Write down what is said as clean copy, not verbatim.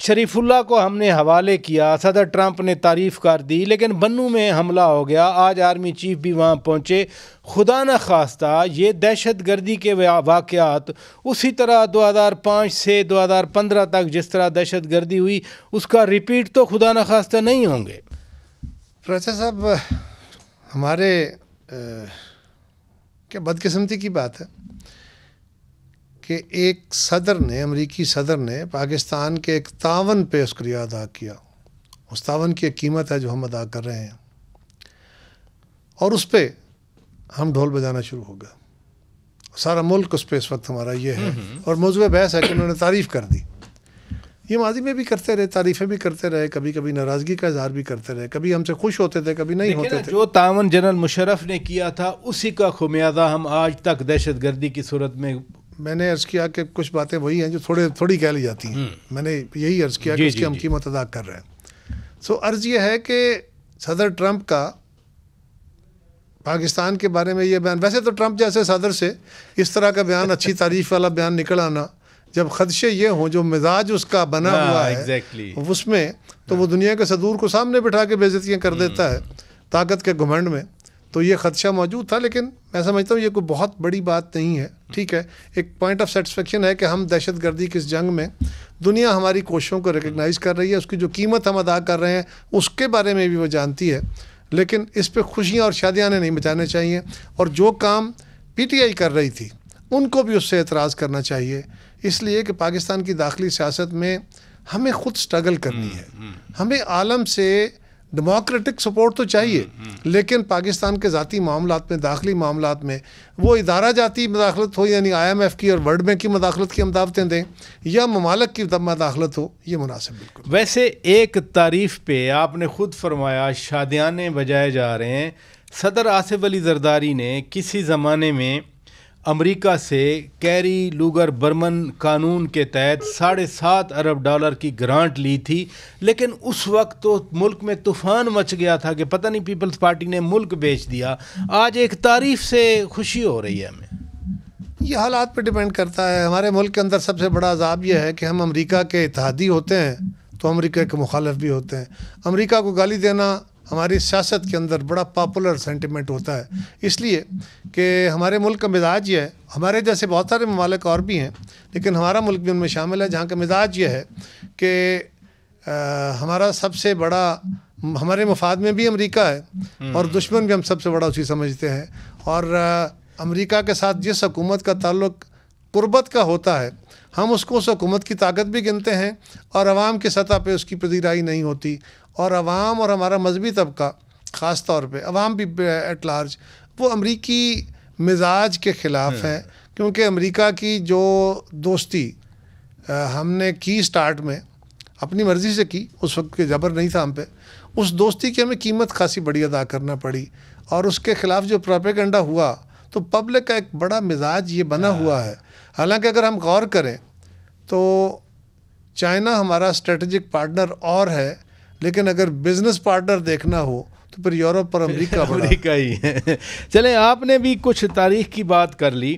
شریف اللہ کو ہم نے حوالے کیا، صدر ٹرمپ نے تعریف کر دی، لیکن بنوں میں حملہ ہو گیا، آج آرمی چیف بھی وہاں پہنچے۔ خدا نہ خواستہ یہ دہشت گردی کے واقعات اسی طرح 2005 سے 2015 تک جس طرح دہشت گردی ہوئی اس کا ریپیٹ تو خدا نہ خواستہ نہیں ہوں گے۔ پروفیسر صاحب، ہمارے کیا بدقسمتی کی بات ہے کہ ایک صدر نے، امریکی صدر نے پاکستان کے ایک تعاون پہ شکریہ ادا کیا۔ اس تعاون کی ایک قیمت ہے جو ہم ادا کر رہے ہیں، اور اس پہ ہم ڈھول بجانا شروع ہو گئے۔ سارا ملک اس پہ اس وقت ہمارا یہ ہے، اور موضوع بحث ہے کہ انہوں نے تعریف کر دی۔ یہ ماضی میں بھی کرتے رہے، تعریفیں بھی کرتے رہے، کبھی کبھی ناراضگی کا اظہار بھی کرتے رہے، کبھی ہم سے خوش ہوتے تھے، کبھی نہیں ہوتے تھے۔ جو تعاون جنرل مشرف نے کیا تھا اسی کا خمیازہ ہم آج تک دہشت گردی کی صورت میں نے عرض کیا کہ کچھ باتیں وہی ہیں جو تھوڑی کہہ لی جاتی ہیں۔ میں نے یہی عرض کیا کہ اس کی ہم قیمت ادا کر رہے ہیں۔ عرض یہ ہے کہ صدر ٹرمپ کا پاکستان کے بارے میں یہ بیان، ویسے تو ٹرمپ جیسے صدر سے اس طرح کا بیان، اچھی تعریف والا بیان نکل آنا، جب خدشے یہ ہوں، جو مزاج اس کا بنا ہوا ہے اس میں، تو وہ دنیا کے صدور کو سامنے بٹھا کے بے عزتیاں کر دیتا ہے طاقت کے گھمنڈ میں، تو یہ خدشہ موجود تھا۔ لیکن میں سمجھتا ہوں یہ کوئی بہت بڑی بات نہیں ہے، ٹھیک ہے، ایک پوائنٹ آف سیٹسفیکشن ہے کہ ہم دہشت گردی کی اس جنگ میں دنیا ہماری کوششوں کو ریکگنائز کر رہی ہے، اس کی جو قیمت ہم ادا کر رہے ہیں اس کے بارے میں بھی وہ جانتی ہے، لیکن اس پہ خوشیاں اور شادیاں نہیں بچانے چاہیے، اور جو کام پی ٹی آئی کر رہی تھی ان کو بھی اس سے اعتراض کرنا چاہیے، اس لیے کہ پاکستان کی داخلی سیاست میں ہمیں خود سٹرگل کرنی ہے۔ ہمیں عالم سے ڈیموکریٹک سپورٹ تو چاہیے، لیکن پاکستان کے ذاتی معاملات میں، داخلی معاملات میں وہ ادارہ جاتی مداخلت ہو، یعنی آئی ایم ایف کی اور ورلڈ بینک کی مداخلت کی ہم دعوتیں دیں، یا ممالک کی مداخلت ہو، یہ مناسب بالکل۔ ویسے ایک تعریف پہ آپ نے خود فرمایا شادیانے بجائے جا رہے ہیں۔ صدر آصف علی زرداری نے کسی زمانے میں امریکہ سے کیری لوگر برمن قانون کے تحت $7.5 ارب کی گرانٹ لی تھی، لیکن اس وقت تو ملک میں طوفان مچ گیا تھا کہ پتہ نہیں پیپلز پارٹی نے ملک بیچ دیا۔ آج ایک تعریف سے خوشی ہو رہی ہے ہمیں۔ یہ حالات پہ ڈیپینڈ کرتا ہے۔ ہمارے ملک کے اندر سب سے بڑا عذاب یہ ہے کہ ہم امریکہ کے اتحادی ہوتے ہیں تو امریکہ کے مخالف بھی ہوتے ہیں۔ امریکہ کو گالی دینا ہماری سیاست کے اندر بڑا پاپولر سینٹیمنٹ ہوتا ہے، اس لیے کہ ہمارے ملک کا مزاج یہ ہے، ہمارے جیسے بہت سارے ممالک اور بھی ہیں لیکن ہمارا ملک بھی ان میں شامل ہے، جہاں کا مزاج یہ ہے کہ ہمارا سب سے بڑا، ہمارے مفاد میں بھی امریکہ ہے اور دشمن بھی ہم سب سے بڑا اسی سمجھتے ہیں، اور امریکہ کے ساتھ جس حکومت کا تعلق قربت کا ہوتا ہے ہم اس کو اس حکومت کی طاقت بھی گنتے ہیں، اور عوام کی سطح پہ اس کی پذیرائی نہیں ہوتی، اور عوام اور ہمارا مذہبی طبقہ خاص طور پہ عوام بھی ایٹ لارج وہ امریکی مزاج کے خلاف ہیں، کیونکہ امریکہ کی جو دوستی ہم نے کی سٹارٹ میں اپنی مرضی سے کی، اس وقت کے جبر نہیں تھا ہم پہ، اس دوستی کی ہمیں قیمت خاصی بڑی ادا کرنا پڑی، اور اس کے خلاف جو پروپیگنڈا ہوا تو پبلک کا ایک بڑا مزاج یہ بنا ہوا ہے۔ حالانکہ اگر ہم غور کریں تو چائنا ہمارا اسٹریٹجک پارٹنر اور ہے، لیکن اگر بزنس پارٹنر دیکھنا ہو تو پھر یورپ اور امریکہ ہی ہے۔ چلیں، آپ نے بھی کچھ تاریخ کی بات کر لی،